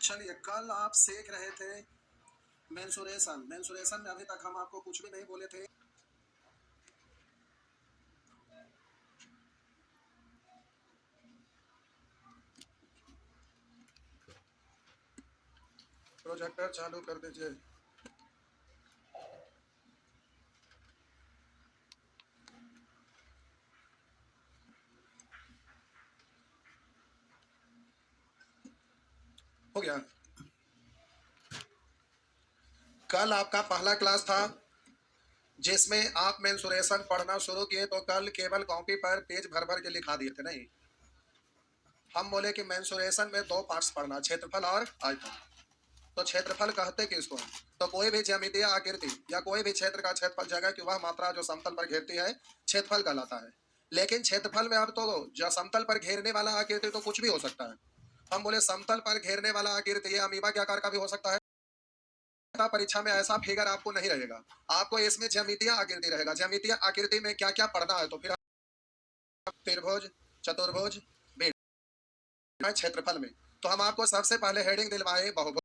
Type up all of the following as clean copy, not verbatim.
चलिए, कल आप सीख रहे थे मेंसुरेशन। मेंसुरेशन में अभी तक हम आपको कुछ भी नहीं बोले थे। प्रोजेक्टर चालू कर दीजिए। हो गया। कल आपका पहला क्लास था जिसमें आप मेंसुरेशन पढ़ना शुरू किए, तो कल केवल कॉपी पर पेज भर भर के लिखा दिए थे। नहीं, हम बोले कि मेंसुरेशन में दो पार्ट्स पढ़ना, क्षेत्रफल और आयतन। तो क्षेत्रफल कहते किसको? तो कोई भी ज्यामितीय आकृति या कोई भी क्षेत्र का क्षेत्रफल, जगह की वह मात्रा जो समतल पर घेरती है, क्षेत्रफल कहलाता है। लेकिन क्षेत्रफल में अब तो जो समतल पर घेरने वाला आकृति तो कुछ भी हो सकता है। हम बोले समतल पर घेरने वाला आकृति ये अमीबा के आकार का भी हो सकता है। परीक्षा में ऐसा फिगर आपको नहीं रहेगा, आपको इसमें ज्यामितीय आकृति रहेगा। ज्यामितीय आकृति में क्या क्या पढ़ना है, तो फिर त्रिभुज, चतुर्भुज, क्षेत्रफल में तो हम आपको सबसे पहले हेडिंग दिलवाए बहुभुज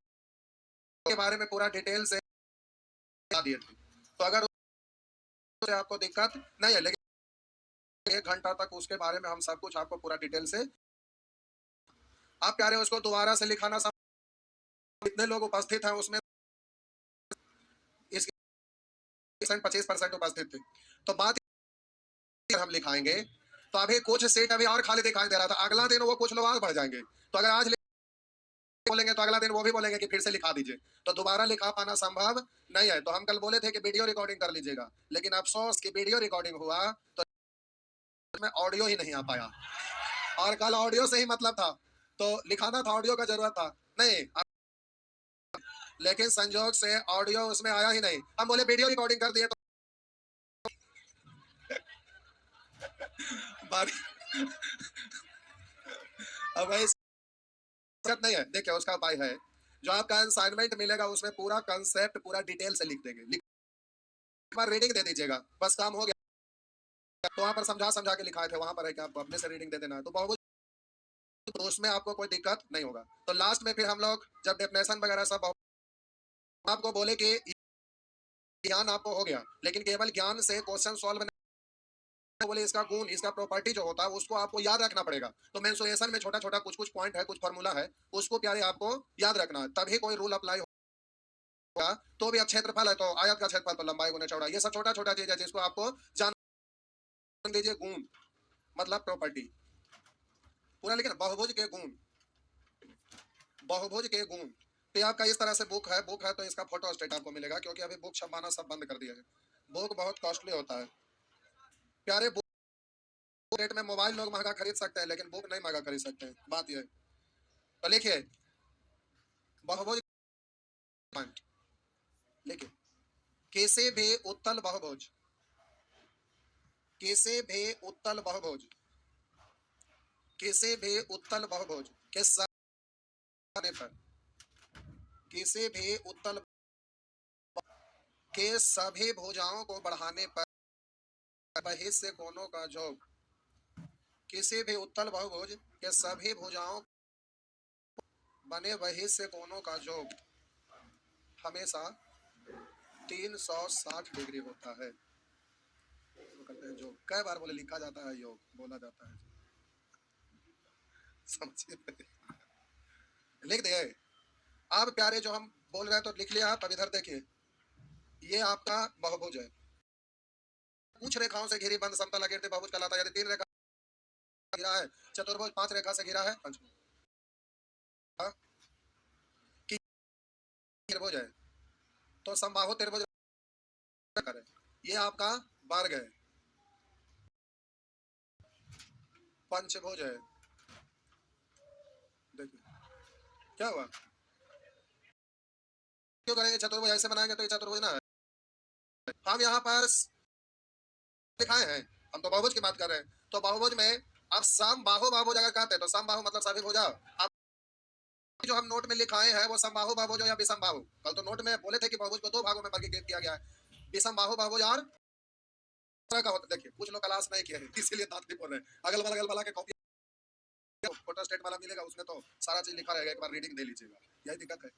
के बारे में पूरा डिटेल से बता दिए थे। तो अगर उससे आपको दिक्कत नहीं है, लेकिन 1 घंटा तक उसके बारे में हम सब कुछ आपको पूरा डिटेल से, आप प्यारे उसको दोबारा से लिखाना। कितने लोग उपस्थित हैं उसमें? इस 25% उपस्थित थे। तो बात हम लिखाएंगे तो अभी कुछ सीट अभी और खाली दिखाई दे रहा था। अगला दिन वो कुछ लोग और बढ़ जाएंगे, तो अगर आज बोलेंगे तो अगला दिन वो भी बोलेंगे कि फिर से लिखा दीजिए, तो दोबारा लिखा पाना संभव नहीं है। तो हम कल बोले थे कि वीडियो रिकॉर्डिंग कर लीजिएगा, लेकिन अफसोस कि वीडियो रिकॉर्डिंग हुआ तो में ऑडियो ही नहीं आ पाया, और कल ऑडियो से ही मतलब था, तो लिखाना था, ऑडियो का जरूरत था नहीं, लेकिन संजोग से ऑडियो उसमें आया ही नहीं। हम बोले वीडियो रिकॉर्डिंग कर दिए तो बात अब भाई दिक्कत नहीं है। देखिए, उसका उपाय है, जो आपका असाइनमेंट मिलेगा उसमें पूरा कंसेप्ट पूरा डिटेल से लिख देंगे। एक बार रीडिंग दे दीजिएगा, बस काम हो गया। तो वहां पर समझा समझा के लिखाए थे, वहां पर है कि आपको अपने से रीडिंग दे देना है, तो बहुत, तो उसमें आपको कोई दिक्कत नहीं होगा। तो लास्ट में फिर हम लोग जब डेफिनेशन वगैरह सब आपको बोले कि ज्ञान आपको हो गया, लेकिन केवल ज्ञान से क्वेश्चन सॉल्व नहीं, बोले इसका गुण, इसका प्रॉपर्टी जो होता है उसको आपको याद रखना पड़ेगा। तो मेंसुरेशन में छोटा छोटा कुछ कुछ पॉइंट है, कुछ फार्मूला है, उसको प्यारे आपको याद रखना है, तभी कोई रूल अप्लाई होगा। तो भी अब क्षेत्रफल है तो आयत का क्षेत्रफल तो लंबाई गुना चौड़ाई, ये सब छोटा छोटा चीज है जिसको आपको जान दीजिए। गुण मतलब प्रॉपर्टी पूरा लिखे ना, बहुभुज के गुण, बहुभुज के गुण। तो आपका इस तरह से बुक है तो इसका फोटो स्टेट आपको मिलेगा, क्योंकि अभी बुक छपाना सब बंद कर दिया है। बुक बहुत कॉस्टली होता है प्यारे। बुक रेट में मोबाइल लोग महंगा खरीद सकते हैं, लेकिन बुक नहीं महंगा खरीद सकते हैं, बात यह है। तो लिखिए बहुभुज, लिखिए किसी भी उत्तल बहुभुज, किसी भी उत्तल बहुभुज, किसी भी उत्तल बहुभुज के सतह पर, किसी भी उत्तल के सभी भुजाओं को बढ़ाने पर बहिष्य कोणों का योग, किसी भी उत्तल बहुभुज के सभी भुजाओं बने बहिष्य कोणों का योग हमेशा 360 डिग्री होता है। तो कहते हैं योग, कई बार बोले लिखा जाता है, योग बोला जाता है, समझिए। लिख दिए आप प्यारे, जो हम बोल रहे हैं तो लिख लिया आप। अब इधर देखिए, ये आपका बहुभुज है, कुछ रेखाओं से घिरी बंद समतल आकृति बहुभुज कहलाता है। यदि 3 रेखा घिरा है, चतुर्भुज 5 रेखा से घिरा है, पंचभुज की त्रिभुज है, तो समबाहु त्रिभुज करें। ये आपका वर्ग है, पंचभुज है। देखिए क्या हुआ, क्यों करेंगे चतुर्भुज, ऐसे बनाएंगे तो ये चतुर्भुज ना है। हम यहाँ पर दिखाए हैं, हम तो बहुभुज की बात कर रहे हैं। तो बहुभुज में अब समबाहु बहुभुज अगर कहते हैं तो समबाहु मतलब सभी भुजा। अब जो हम नोट में लिखाए हैं वो समबाहु बहुभुज या विषमबाहु, कल तो नोट में बोले थे कि बहुभुज को 2 भागों में वर्गीकृत किया गया है, विषमबाहु बहुभुज और का होता। देखिए कुछ लोग क्लास नहीं किए हैं, इसीलिए दांत भी बोल रहे हैं, अगल बगल वाला के कॉपी फोटोस्टेट वाला मिलेगा, उसमें तो सारा चीज लिखा रहेगा, एक बार रीडिंग दे लीजिएगा, यही दिक्कत है।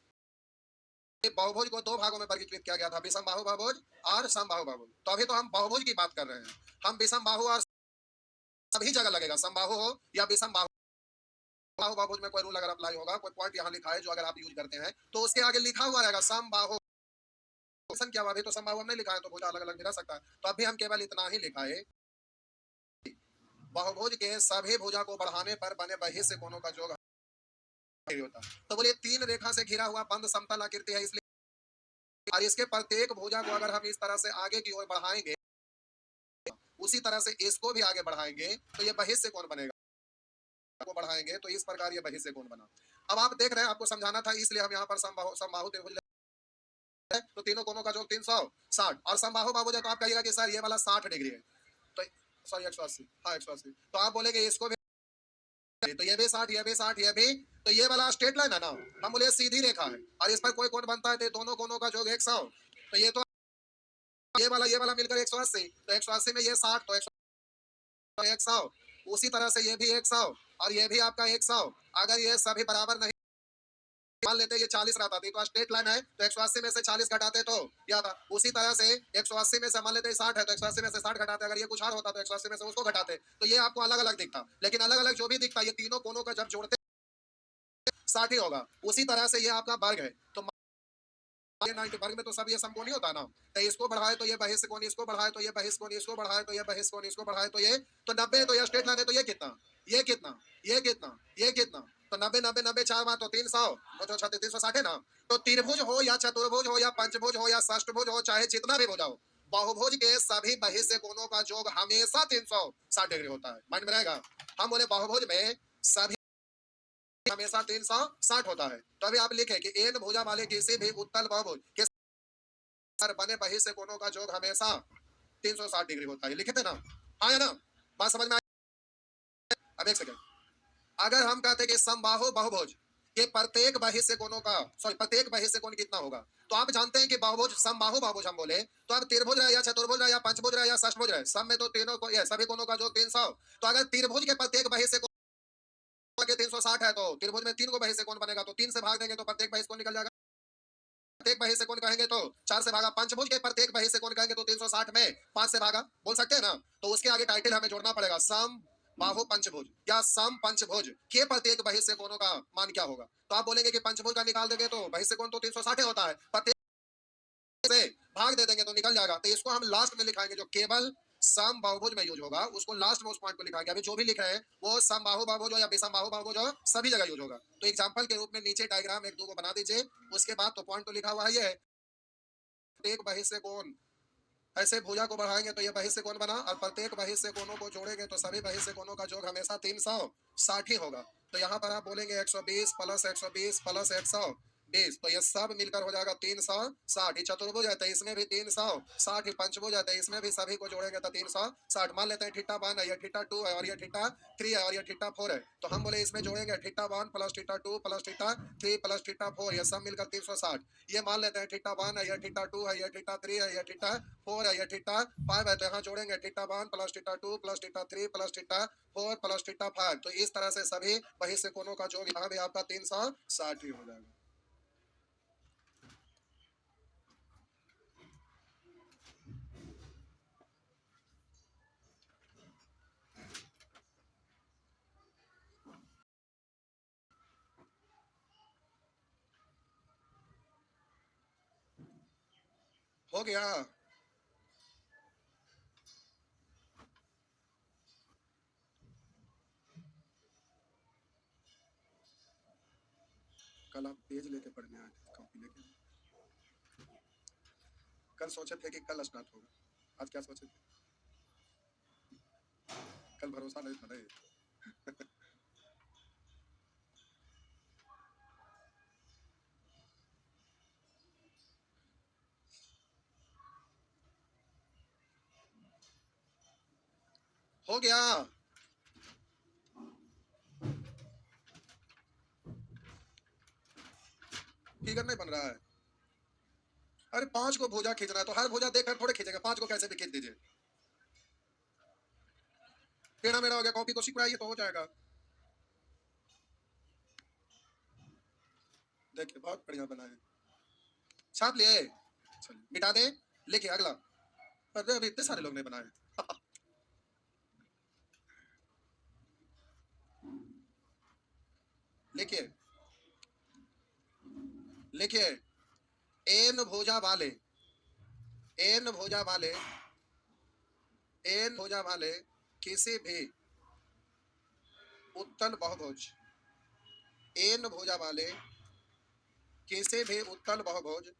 बहुभुज को दो भागों में वर्गीकृत किया गया था, विषमबाहु बहुभुज और समबाहु बहुभुज। तो अभी तो हम बहुभुज की बात कर रहे हैं, हम विषमबाहु और सभी जगह लगेगा, समबाहु हो या विषमबाहु बहुभुज में कोई रूल अगर अप्लाई होगा, कोई पॉइंट यहाँ लिखा है जो अगर आप यूज करते हैं तो उसके आगे लिखा हुआ रहेगा समबाहु। क्या हुआ, अभी तो समबाहु हमने लिखा है तो भुजा अलग अलग भी रह सकता है, तो अभी हम केवल इतना ही लिखा है, बहुभुज के सभी भुजा को बढ़ाने पर बने बहिष्य कोणों का योग होता है। तो बोलिए तीन रेखा से घिरा हुआ बंद समतल आकृति है, इसलिए और इसके प्रत्येक भुजा को अगर हम इस तरह से आगे की ओर बढ़ाएंगे, उसी तरह से इसको भी आगे बढ़ाएंगे तो ये बहिष्य कोण बनेगा, को बढ़ाएंगे तो इस प्रकार ये बहिष्य कोण बना। अब आप देख रहे हैं, आपको समझाना था इसलिए हम यहाँ पर समबाहु त्रिभुज, तो तीनों कोणों का योग 360 और समबाहु बाहु तो आप कहिएगा कि सर ये वाला 60 डिग्री है, तो सॉरी 180, हाँ 180, तो आप बोलेंगे इसको भी, तो ये भी 60, ये भी 60, ये भी, तो ये वाला स्ट्रेट लाइन है ना, हम बोले सीधी रेखा है और इस पर कोई कोण बनता है तो दोनों कोणों का योग 100, तो ये वाला मिलकर 180, तो 180 में ये 60, तो 100, उसी तरह से ये भी 100 और ये भी आपका 100। अगर ये सभी बराबर नहीं, मान लेते ये 40 रहता थी तो स्ट्रेट लाइन है, तो 180 में से 40 घटाते तो क्या था, उसी तरह से 180 में से मान लेते 60 है तो 180 में से 60 घटाते, अगर ये कुछ और होता तो 180 में से उसको घटाते, तो ये आपको अलग अलग दिखता, लेकिन अलग अलग जो भी दिखता ये तीनों कोणों का जब जोड़ते 60 ही होगा। उसी तरह से ये आपका वर्ग है, तो 90 वर्ग में तो सब ये समकोणी होता है ना, तो इसको बढ़ाए तो ये बहिष्य कोण, इसको बढ़ाए तो ये बहिष्य कोण, इसको बढ़ाए तो ये बहिष्य कोण, इसको बढ़ाए तो ये, तो 90, तो ये स्ट्रेट लाइन है, तो ये कितना, ये कितना, ये कितना, ये कितना, तो 90 90 90 4 बार तो 300, तो 360 है ना। तो त्रिभुज हो या चतुर्भुज हो या पंचभुज हो या षष्ठभुज हो, चाहे जितना भी भुज हो, बहुभुज के सभी बहिष्य कोणों का योग हमेशा 360 डिग्री होता है, माइंड में रहेगा। हम बोले बहुभुज में सभी हमेशा 360 होता है, तो अभी आप लिखे कि एन भुजा वाले किसी भी उत्तल बहुभुज के बने बहिष्य कोणों का योग हमेशा 360 डिग्री होता है, लिखे थे ना, हाँ या ना, बात समझ में आई। अब एक सेकंड, अगर हम कहते हैं कि समबाहु बहुभुज के प्रत्येक बहिष्य कोणों का, सॉरी प्रत्येक बहिष्य कोण कितना होगा, तो आप जानते हैं कि बहुभुज समबाहु बहुभुज हम बोले तो अब त्रिभुज रहे या चतुर्भुज रहे या पंचभुज रहे या षष्ठभुज रहे, सब में तो तीनों को सभी कोणों का योग 300, तो अगर त्रिभुज के प्रत्येक बहिष्य कोण 360 है तो त्रिभुज में 3 को बहिष्य कोण बनेगा, तो 3 से भाग देंगे तो प्रत्येक बहिष्य कोण निकल जाएगा, प्रत्येक बहिष्य कोण कहेंगे तो 4 से भागा, पंचभुज के प्रत्येक बहिष्य कोण कहेंगे तो 360 में 5 से भागा, बोल सकते हैं ना, तो उसके आगे टाइटल हमें जोड़ना पड़ेगा, सम बाहु पंचभुज या सम पंचभुज के प्रत्येक बहिष्य कोणों का मान क्या होगा, तो आप बोलेंगे कि पंचभुज का निकाल देंगे तो बहिष्य कोण तो 360 होता है, प्रत्येक से भाग दे देंगे तो निकल जाएगा, तो इसको हम लास्ट में लिखाएंगे, जो केवल सम बहुभुज में यूज होगा उसको लास्ट में उस पॉइंट को लिखाएंगे, अभी जो भी लिख रहे हैं वो सम बाहु बहुभुज हो या विषम बाहु बहुभुज हो सभी जगह यूज होगा। तो एग्जांपल के रूप में नीचे डायग्राम एक दो को बना दीजिए, उसके बाद तो पॉइंट तो लिखा हुआ है, ये प्रत्येक बहिष्य कोण, ऐसे भुजा को बढ़ाएंगे तो ये बहिष्य कोण बना और प्रत्येक बहिष्य कोणों को जोड़ेंगे तो सभी बहिष्य कोणों का योग हमेशा 360 ही होगा, तो यहाँ पर आप बोलेंगे 120 प्लस 120 प्लस 120, तो ये सब मिलकर हो जाएगा 360। चतुर्भुज है तो इसमें भी 360, पंचभुज है तो इसमें भी सभी को जोड़ेंगे तो 360, मान लेते हैं थीटा 1 है, ये थीटा 2 है और ये थीटा 3 है और ये थीटा 4 है, तो हम बोले इसमें जोड़ेंगे theta 1 plus theta 2 plus theta 3 plus theta 4, ये सब मिलकर 360, ये मान लेते हैं थीटा 1 है, ये थीटा 2 है, ये थीटा 3 है, ये थीटा 4 है, ये थीटा 5 है, तो यहाँ जोड़ेंगे theta 1 plus theta 2 plus theta 3 plus theta 4 plus theta 5, तो इस तरह से सभी बहिष्य कोणों का योग यहाँ भी आपका 360 ही हो जाएगा। हो गया, कल आप पेज लेके पढ़ने आए थे, कॉपी लेके, कल सोचे थे कि कल स्टार्ट होगा, आज क्या सोचे थे, कल भरोसा नहीं था नहीं। हो गया, फिगर नहीं बन रहा है, अरे 5 को भुजा खींचना है तो हर भुजा देखकर थोड़े खींचेगा, 5 को कैसे भी खींच दीजिए, टेढ़ा मेढ़ा हो गया, कॉपी को सिकुड़ाइए तो हो जाएगा। देखिए बहुत बढ़िया बना है, छाप लिए, चलिए मिटा दे, लिखिए अगला। अरे अभी इतने सारे लोग ने बनाए। लिखिए लिखिए, एन भुजा वाले, एन भुजा वाले, एन भुजा वाले किसी भी उत्तल बहुभुज, एन भुजा वाले किसी भी उत्तल बहुभुज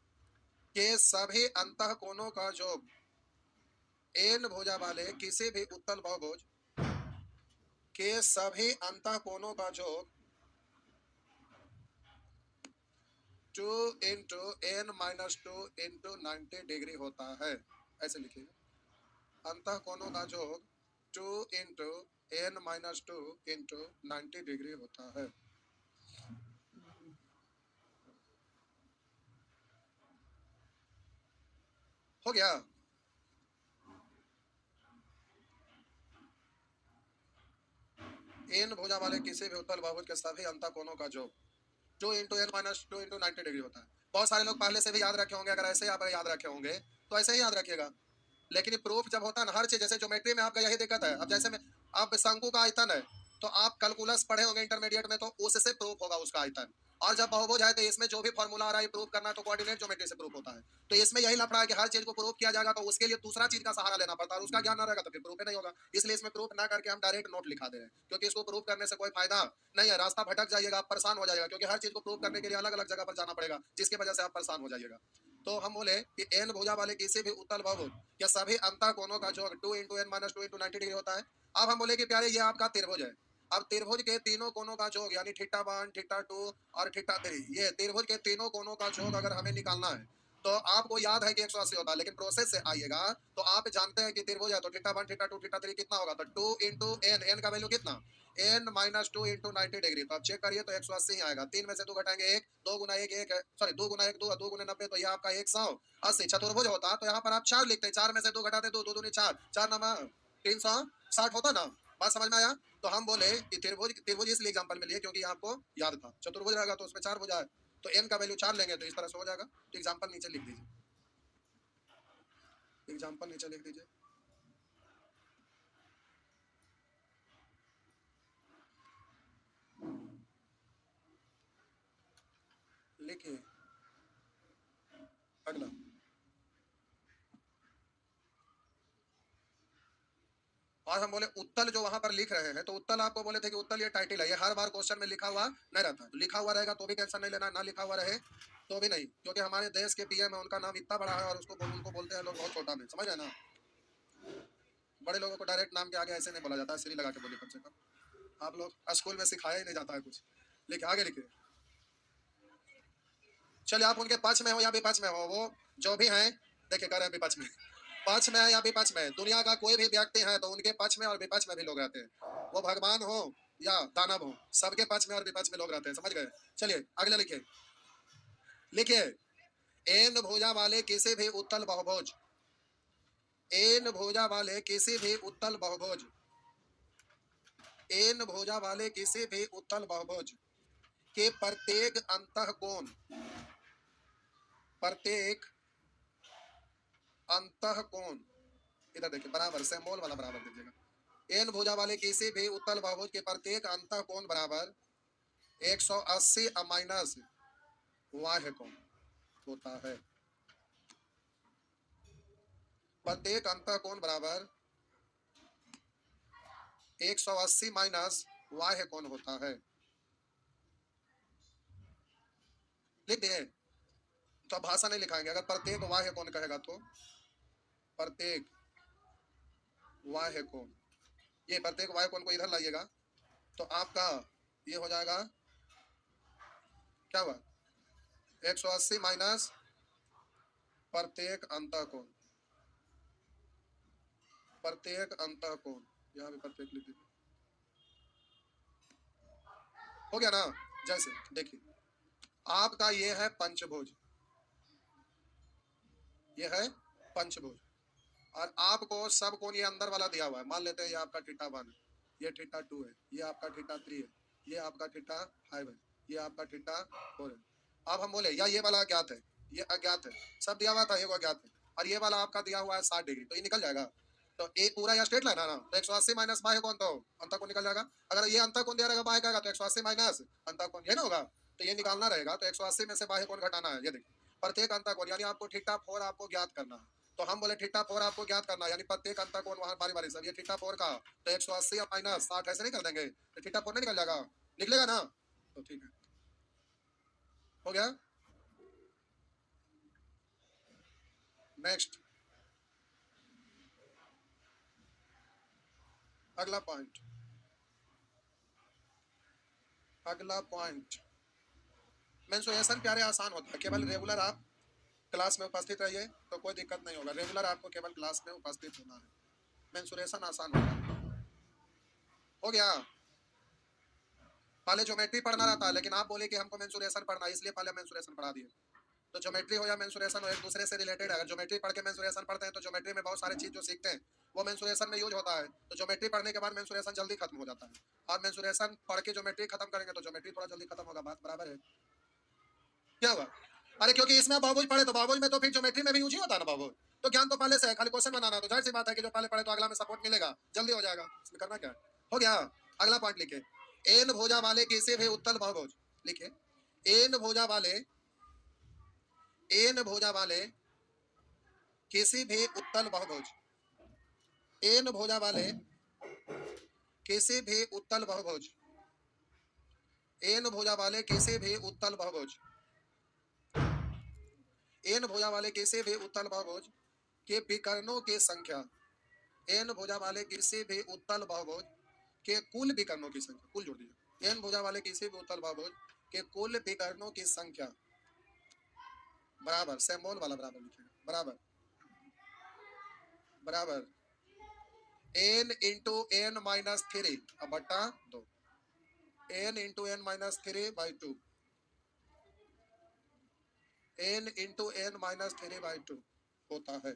के सभी अंतःकोणों का योग, एन भुजा वाले किसी भी उत्तल बहुभुज के सभी अंतःकोणों का योग 2 into n minus 2 into 90 degree होता है। ऐसे लिखिए, अंतःकोणों का योग 2 into n minus 2 into 90 degree होता है। हो गया। एन भुजा वाले किसी भी उत्तल बहुभुज के सभी अंतःकोणों का योग 2 into n minus 2 into 90 degree होता है। बहुत सारे लोग पहले से भी याद रखे होंगे, अगर ऐसे आप याद रखे होंगे तो ऐसे ही याद रखिएगा। लेकिन प्रूफ जब होता है ना, हर चीज, जैसे ज्योमेट्री में आपका यही दिक्कत है। अब जैसे में आप शंकु का आयतन है, तो आप कैलकुलस पढ़े होंगे इंटरमीडिएट में, तो उससे प्रूफ होगा उसका आयतन। और जब बहुभुज है तो इसमें जो भी फॉर्मूला आ रहा है प्रूफ करना है, तो कोऑर्डिनेट ज्योमेट्री से प्रूफ होता है। तो इसमें यही लफड़ा है कि हर चीज को प्रूफ किया जाएगा तो उसके लिए दूसरा चीज का सहारा लेना पड़ता है, और उसका ज्ञान ना रहेगा तो फिर प्रूफ नहीं होगा। इसलिए इसमें प्रूफ ना करके हम डायरेक्ट नोट लिखा दे रहे हैं, क्योंकि इसको प्रूफ करने से कोई फायदा नहीं है। रास्ता भटक जाइएगा, आप परेशान हो जाएगा, क्योंकि हर चीज को प्रूफ करने के लिए अलग अलग जगह पर जाना पड़ेगा, जिसकी वजह से आप परेशान हो जाइएगा। तो हम बोले कि एन भुजा वाले किसी भी उत्तल बहुभुज या सभी अंतःकोणों का योग 2 into n minus 2 into 90 degree होता है। अब हम बोले कि प्यारे ये आपका त्रिभुज है। अब त्रिभुज के तीनों कोणों का योग यानी थीटा 1, थीटा 2 और थीटा 3, ये त्रिभुज के तीनों कोणों का योग अगर हमें निकालना है, तो आपको याद है कि 180 होता है, लेकिन प्रोसेस से आइएगा तो आप जानते हैं कि त्रिभुज है तो थीटा 1, थीटा 2, थीटा 3 कितना होगा, तो 2 इंटू एन, एन का वैल्यू कितना, एन माइनस 2 इंटू 90 डिग्री। तो आप चेक करिए तो 180 ही आएगा। 3 में से 2 घटाएंगे 1, 2 गुना 1 1 है, सॉरी 2 गुना 1 2, 2 गुना 90, तो ये आपका 180। चतुर्भुज होता तो यहाँ पर आप 4 लिखते, 4 में से 2 घटाते 2, 2 दूनी 4, 4 नमा 360 होता ना। बात समझ में आया। तो हम बोले कि त्रिभुज, त्रिभुज इसलिए एग्जांपल में लिए क्योंकि आपको याद था। चतुर्भुज रहेगा तो उसमें 4 भुजा है, तो n का वैल्यू 4 लेंगे तो इस तरह से हो जाएगा। तो एग्जांपल नीचे लिख दीजिए, एग्जांपल नीचे लिख दीजिए। लिखिए अगला। और हम बोले उत्तल जो वहां पर लिख रहे हैं, तो उत्तल आपको बोले थे कि उत्तल ये टाइटल है, ये हर बार क्वेश्चन में लिखा हुआ नहीं रहता। तो लिखा हुआ रहेगा तो भी टेंशन नहीं लेना, ना लिखा हुआ रहे तो भी नहीं, क्योंकि हमारे देश के पीएम है, उनका नाम इतना बड़ा है और उसको उनको बोलते हैं लोग बहुत छोटा में, समझ रहे हैं ना। बड़े लोगों को डायरेक्ट नाम के आगे ऐसे नहीं बोला जाता है, श्री लगा के बोले कम से कम। आप लोग स्कूल में सिखाया ही नहीं जाता है कुछ। लिखे आगे लिखिए। चलिए आप उनके पक्ष में हो या विपक्ष में हो, वो जो भी हैं, देखिए कह रहे हैं विपक्ष में, पक्ष में है या विपक्ष में, दुनिया का कोई भी व्यक्ति है तो उनके पक्ष में और विपक्ष में भी लोग रहते हैं। वो भगवान हो या दानव हो, सबके पक्ष में और विपक्ष में लोग रहते हैं, समझ गए। चलिए अगला लिखिए। लिखिए, एन भुजा वाले किसी भी उत्तल बहुभुज, एन भुजा वाले किसी भी उत्तल बहुभुज, एन भुजा वाले किसी भी उत्तल बहुभुज के प्रत्येक अंतःकोण, प्रत्येक अंतःकोण, इधर देखिए बराबर सिंबल वाला बराबर दीजिएगा। एन भुजा वाले किसी भी उत्तल बहुभुज के प्रत्येक अंतःकोण बराबर 180 माइनस बाह्य कोण होता है। प्रत्येक अंतःकोण बराबर 180 माइनस बाह्य कोण होता है। लिख दिए। तो भाषा नहीं लिखाएंगे, अगर प्रत्येक बाह्य कोण कहेगा तो प्रत्येक बाह्य कोण, ये प्रत्येक बाह्य कोण को इधर लाइएगा तो आपका ये हो जाएगा, क्या हुआ, 180 माइनस प्रत्येक अंतःकोण, प्रत्येक अंतःकोण, यहाँ भी प्रत्येक लिख दीजिए। हो गया ना। जैसे देखिए आपका ये है पंचभुज, ये है पंचभुज, और आपको सब कोण ये अंदर वाला दिया हुआ है। मान लेते हैं ये आपका थीटा 1 है, ये थीटा 2 है, ये आपका थीटा 3 है, ये आपका थीटा 5 है, ये आपका थीटा 4 है। अब हम बोले या ये वाला अज्ञात है, ये अज्ञात है, सब दिया हुआ था, ये अज्ञात है, और ये वाला आपका दिया हुआ है 60 डिग्री, तो ये निकल जाएगा। तो एक पूरा या स्ट्रेट लाइन है ना, तो 180 माइनस बाह्य कोण, तो अंतः कोण निकल जाएगा। अगर ये अंतः कोण दिया रहेगा बाह्य का, तो 180 माइनस अंतः कोण, ये ना होगा, तो ये निकालना रहेगा। तो 180 में से बाह्य कोण घटाना है, ये देखिए प्रत्येक अंतः कोण, यानी आपको थीटा 4 आपको ज्ञात करना है। तो हम बोले थीटा 4 आपको ज्ञात करना है, यानी प्रत्येक अंतः कोण वहां बारी बारी सब, ये थीटा 4 का, तो 180 माइनस 60 ऐसे नहीं कर देंगे, तो थीटा 4 नहीं निकल जाएगा, निकलेगा ना, तो ठीक है, हो गया। नेक्स्ट, अगला पॉइंट, अगला पॉइंट, मेंसुरेशन प्यारे आसान होता है, केवल रेगुलर आप क्लास में उपस्थित रहिए तो कोई दिक्कत नहीं होगा, रेगुलर आपको केवल क्लास में उपस्थित होना है, मेंसुरेशन आसान होता है। हो गया। पहले ज्योमेट्री पढ़ना रहता है, लेकिन आप बोले कि हमको मेंसुरेशन पढ़ना है, इसलिए पहले मेंसुरेशन पढ़ा दिए। तो ज्योमेट्री हो या मेंसुरेशन हो, एक दूसरे से रिलेटेड है। अगर ज्योमेट्री पढ़ के मेंसुरेशन पढ़ते हैं तो ज्योमेट्री में बहुत सारे चीज जो सीखते हैं वो मेंसुरेशन में यूज होता है। तो ज्योमेट्री पढ़ने के बाद मेंसुरेशन जल्दी खत्म हो जाता है, और मेंसुरेशन पढ़ के ज्योमेट्री खत्म करेंगे तो ज्योमेट्री थोड़ा जल्दी खत्म होगा। बात बराबर है? क्या हुआ? अरे क्योंकि इसमें बहुभुज पढ़े तो बहुभुज में तो फिर ज्योमेट्री में भी यूज ही होता है ना बहुभुज, तो ज्ञान तो पहले से है, खाली क्वेश्चन बनाना है। तो जाहिर सी बात है कि जो पहले पढ़े तो अगला में सपोर्ट मिलेगा, जल्दी हो जाएगा, इसमें करना क्या है। हो गया। अगला पॉइंट लिखे, एन भुजा वाले किसी भी उत्तल बहुभुज, लिखे एन भुजा वाले, एन भुजा वाले किसी भी उत्तल बहुभुज, एन भुजा वाले किसी भी उत्तल बहुभुज, एन भुजा वाले किसी भी उत्तल बहुभुज, एन भुजा वाले किसी भी उत्तल बहुभुज के विकर्णों की संख्या, एन भुजा वाले किसी भी उत्तल बहुभुज के कुल विकर्णों की संख्या, कुल जोड़ दीजिए, एन भुजा वाले किसी भी उत्तल बहुभुज के कुल विकर्णों की संख्या बराबर, सिंबल वाला बराबर लिखिएगा, बराबर बराबर एन इंटू एन माइनस 3 अब बट्टा 2, n into n minus 3 by 2, n into n minus 3 by 2 होता है।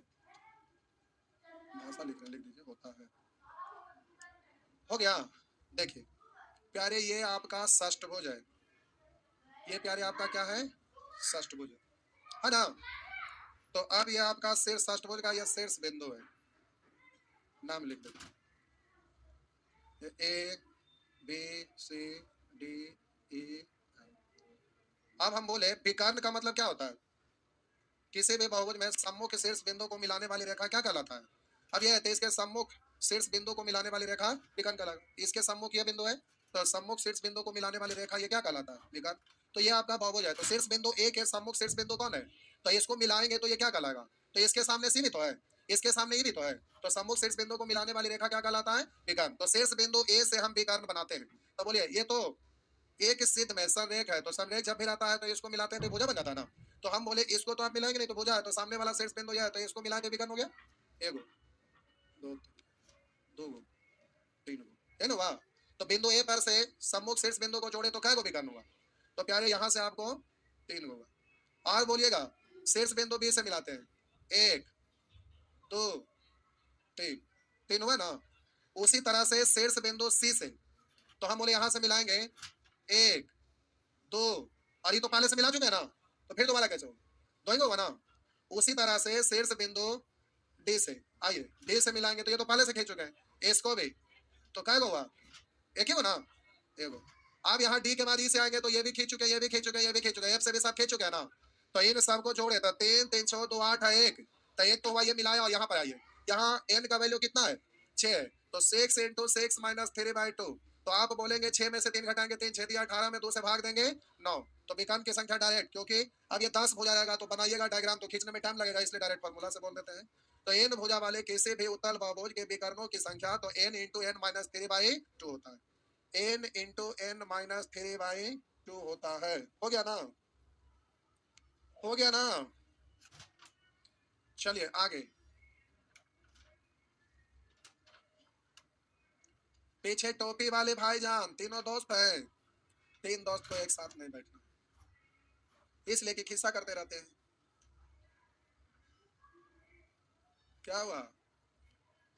भाषा लिख दीजिए, होता है। हो गया। देखिए प्यारे, ये आपका षष्ठभुज है, ये प्यारे आपका क्या है, षष्ठभुज है ना। तो अब ये आपका शीर्ष षष्ठभुज का यह शीर्ष बिंदु है, नाम लिख देते हैं, A B C D E. अब हम बोले विकर्ण का मतलब क्या होता है, किसी भी बहुभुज में सम्मुख शीर्ष बिंदु को मिलाने वाली रेखा क्या कहलाता है। अब यह है, तो इसके सम्मुख शीर्ष बिंदु को मिलाने वाली रेखा विकर्ण कहलाता, इसके सम्मुख यह बिंदु है, तो सम्मुख शीर्ष बिंदु को मिलाने वाली रेखा ये क्या कहलाता है, विकर्ण। तो ये आपका बहुभुज है, तो शीर्ष बिंदु एक है, सम्मुख शीर्ष बिंदु कौन है, तो इसको मिलाएंगे तो ये क्या कहलाएगा, तो इसके सामने सी भी तो है, इसके सामने ये भी तो है, तो सम्मुख शीर्ष बिंदु को मिलाने वाली रेखा क्या कहलाता है, विकर्ण। तो शीर्ष बिंदु ए से हम विकर्ण बनाते हैं। तो बोलिए ये तो एक सिद्ध में संरेख है, तो संरेख जब भी रहता है तो इसको मिलाते हैं तो भुजा बन जाता है ना। तो हम बोले इसको तो आप मिलाएंगे नहीं, तो भुजा है, तो सामने वाला शीर्ष बिंदु यह है, तो इसको मिला के विकर्ण हो गया, एक दो दो तीन है ना, वाह। तो बिंदु ए पर से सम्मुख शीर्ष बिंदु को जोड़े तो क्या को विकर्ण हुआ, तो प्यारे यहाँ से आपको 3 होगा। और बोलिएगा शीर्ष बिंदु बी से मिलाते हैं, 1 2 3, 3 हुआ ना। उसी तरह से शीर्ष बिंदु सी से, तो हम बोले यहाँ से मिलाएंगे 1 2, और ये तो पहले से मिला चुके हैं ना, तो फिर दोबारा कैसे होगा, दो ही होगा ना। उसी तरह से शीर्ष बिंदु डी से, आइए डी से मिलाएंगे, तो ये तो पहले से खींच चुके हैं, इसको भी, तो क्या होगा, एक ही हो ना, एक हो। अब यहाँ डी के बाद ई से आएंगे तो ये भी खींच चुके हैं, ये भी खींच चुके हैं, ये भी खींच चुके हैं, एफ से भी सब खींच चुके हैं ना। तो इन सबको जोड़े तो 3 3 6 2 8 है, एक तो एक तो हुआ, ये मिलाया, और यहाँ पर आइए, यहाँ एन का वैल्यू कितना है, 6 है, तो 6 इंटू 6 माइनस 3 बाई 2, तो आप बोलेंगे 6 में से 3 घटाएंगे, 3 6 दिया 18 में 2 से भाग देंगे 9, तो विकर्ण की संख्या डायरेक्ट, क्योंकि अब ये 10 हो जाएगा तो बनाइएगा डायग्राम, तो खींचने में टाइम लगेगा, इसलिए डायरेक्ट फॉर्मूला से बोल देते हैं। तो एन भुजा वाले किसी भी उत्तल बहुभुज के विकर्णों की संख्या तो n into n minus 3 by 2 होता है, n into n minus 3 by 2 होता है। हो गया ना, हो गया ना। चलिए आगे, पीछे टोपी वाले भाईजान तीनों दोस्त हैं, 3 दोस्त को एक साथ नहीं बैठना, इसलिए कि खिस्सा करते रहते हैं। क्या हुआ,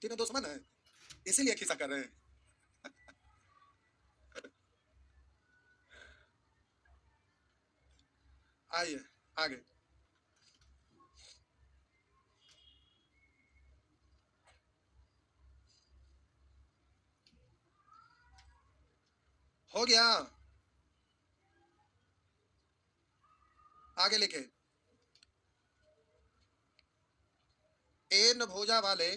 तीनों दुश्मन है, इसीलिए खिस्सा कर रहे हैं। आइए आगे। हो गया, आगे लिखे। एन भुजा वाले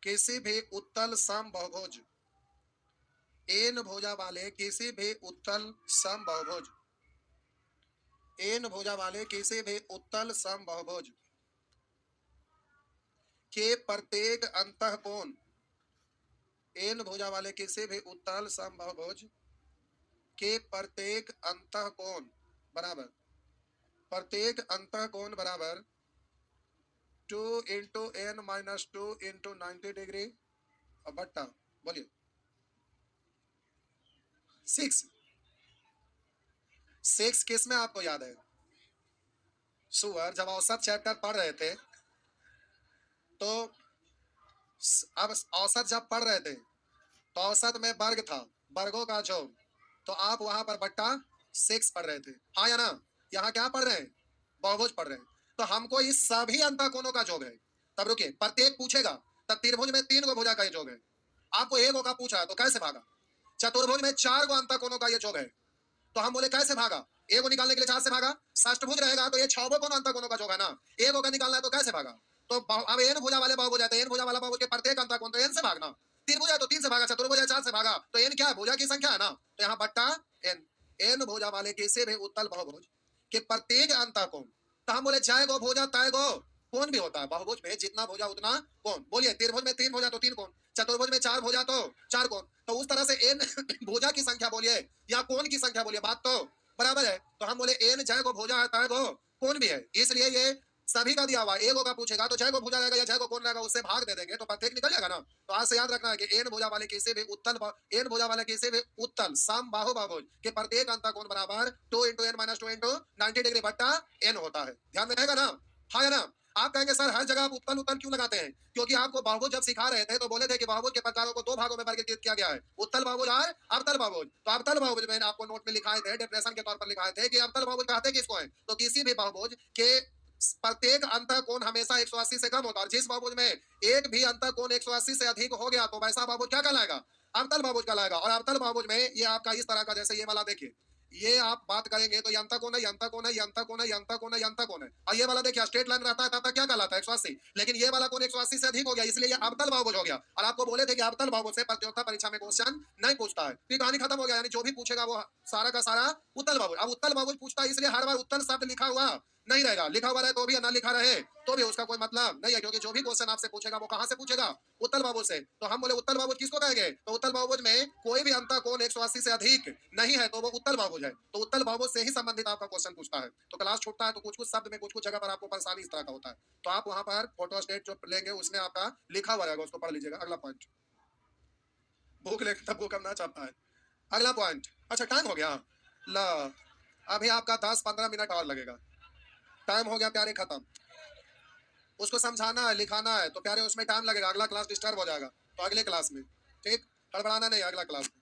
किसी भी उत्तल समबहुभुज, एन भुजा वाले किसी भी उत्तल समबहुभुज, एन भुजा वाले किसी भी उत्तल समबहुभुज के प्रत्येक अंतःकोण, एन भुजा वाले किसी भी उत्तल समबहुभुज के प्रत्येक अंतःकोण बराबर, प्रत्येक अंतःकोण बराबर 2 into n minus 2 into 90 degree और बट्टा, बोलिए 6। 6 किस में आपको याद है? सुअर, जब औसत चैप्टर पढ़ रहे थे तो अब औसत जब पढ़ रहे थे तो औसत में वर्ग था, वर्गों का जोड़, तो आप वहां पर बट्टा 6 पढ़ रहे थे, हाँ या ना? यहाँ क्या पढ़ रहे हैं? बहुभुज पढ़ रहे हैं। तो हमको इस सभी अंतःकोणों का योग है। तब रुकिए, प्रत्येक पूछेगा, तब त्रिभुज में 3 गो भुजा का योग है, आपको 1 का पूछा तो कैसे भागा? चतुर्भुज में 4 गो अंतःकोणों का ये योग है, तो हम बोले कैसे भागा? 1 को निकालने के लिए 4 से भागा। षष्ठभुज रहेगा तो ये 6 गो अंतःकोणों का योग है ना, 1 का निकालना है तो कैसे भागा? तो अब एन भुजा वाले बहुभुज है तो एन भुजा वाला बहुभुज के प्रत्येक अंतःकोण तो एन से भागना, त्रिभुज है तो 3 से भागा, चतुर्भुज है 4 से भागा, तो एन क्या है? भुजा की संख्या है ना, तो यहाँ बट्टा एन। एन भुजा वाले किसी भी उत्तल बहुभुज के प्रत्येक अंतःकोण, तो हम बोले जय गो भुजा तय गो कोण भी होता है, बहुभुज में जितना भुजा उतना कोण। बोलिए त्रिभुज में 3 भुजा तो 3 कोण, चतुर्भुज में 4 भुजा तो 4 कोण, तो उस तरह से एन भुजा की संख्या बोलिए या कोण की संख्या बोलिए, बात तो बराबर है। तो हम बोले एन जय गो भुजा है तय गो कोण भी है, इसलिए ये सभी का दिया हुआ, 1 का पूछेगा तो जय को भुजा रहेगा या जय को कोण रहेगा, उससे भाग दे देंगे तो प्रत्येक निकल जाएगा ना। तो आज से याद रखना है कि एन भुजा वाले किसी भी उत्तल, एन भुजा वाले किसी भी उत्तल समबाहु बहुभुज के प्रत्येक अंतःकोण बराबर 2 into n minus 2 into 90 degree बट्टा एन होता है। ध्यान में रहेगा ना, हाँ या ना? आप कहेंगे सर हर जगह आप उत्तल उत्तल क्यों लगाते हैं? क्योंकि आपको बहुभुज जब सिखा रहे थे तो बोले थे कि बहुभुज के प्रकारों को 2 भागों में वर्गीकृत किया गया है, उत्तल बहुभुज और अवतल बहुभुज। तो अवतल बहुभुज में आपको नोट में लिखाए थे, डेफिनेशन के तौर पर लिखाए थे कि अवतल बहुभुज कहते किसको है? तो किसी भी बहुभुज के प्रत्येक अंतःकोण हमेशा 180 से कम होता है, और जिस बहुभुज में एक भी अंतःकोण 180 से अधिक हो गया तो वैसा बहुभुज क्या कहलाएगा? अवतल बहुभुज कहलाएगा। और अवतल बहुभुज में ये आपका इस तरह का, जैसे ये वाला देखिए, ये आप बात करेंगे तो ये अंतःकोण है, ये अंतःकोण है, ये अंतःकोण है, ये अंतःकोण है, ये अंतःकोण है, और ये वाला देखिए स्ट्रेट लाइन रहता है तब तक क्या कहलाता है? 180। लेकिन ये वाला कोण 180 से अधिक हो गया इसलिए ये अवतल बहुभुज हो गया। और आपको बोले थे कि अवतल बहुभुज से प्रतियोगिता परीक्षा में क्वेश्चन नहीं पूछता है, तो कहानी खत्म हो गया, यानी जो भी पूछेगा वो सारा का सारा उत्तल बहुभुज। अब उत्तल बहुभुज पूछता है इसलिए हर बार उत्तल शब्द लिखा हुआ नहीं रहेगा, लिखा हुआ रहे तो भी ना लिखा रहे तो भी उसका कोई मतलब नहीं है, क्योंकि जो भी क्वेश्चन आपसे पूछेगा वो कहां से पूछेगा? उत्तल बहुभुज से। तो हम बोले उत्तल बहुभुज किसको कहेंगे? तो उत्तल बहुभुज में कोई भी अंतःकोण 180 से अधिक नहीं है तो वो उत्तल बहुभुज है। तो उत्तल बहुभुज से ही संबंधित आपका क्वेश्चन पूछता है। तो क्लास छूटता है तो कुछ कुछ शब्द में कुछ कुछ जगह पर आपको परेशानी इस तरह का होता है, तो आप वहां पर फोटो स्टेट जो लेंगे उसमें आपका लिखा हुआ रहेगा, उसको पढ़ लीजिएगा। अगला पॉइंट, भूख लेकर तब भूख करना चाहता है। अगला पॉइंट, अच्छा टाइम हो गया, ला अभी आपका 10-15 मिनट और लगेगा, टाइम हो गया प्यारे खत्म। उसको समझाना है, लिखाना है, तो प्यारे उसमें टाइम लगेगा, अगला क्लास डिस्टर्ब हो जाएगा, तो अगले क्लास में, ठीक? हड़बड़ाना नहीं, अगला क्लास में।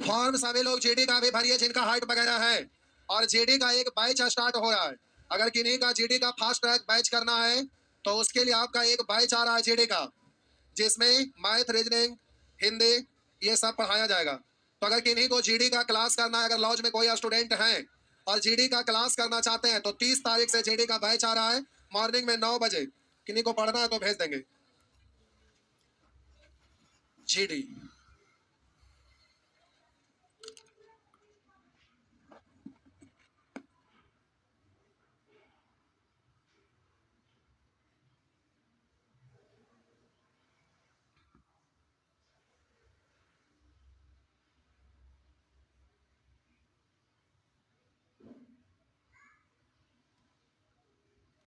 फॉर्म सभी लोग जीडी का भी भरिए जिनका हाइट वगैरह है, और जीडी का एक बैच स्टार्ट हो रहा है। अगर किन्हीं का जीडी का फास्ट ट्रैक बैच करना है तो उसके लिए आपका एक बैच आ रहा है जीडी का, जिसमें मैथ, रीजनिंग, हिंदी ये सब पढ़ाया जाएगा। तो अगर किन्हीं को जीडी का क्लास करना है, अगर लॉज में कोई स्टूडेंट हैं और जीडी का क्लास करना चाहते हैं तो 30 तारीख से जीडी का बैच आ रहा है, मॉर्निंग में 9 बजे। किन्हीं को पढ़ना है तो भेज देंगे जीडी।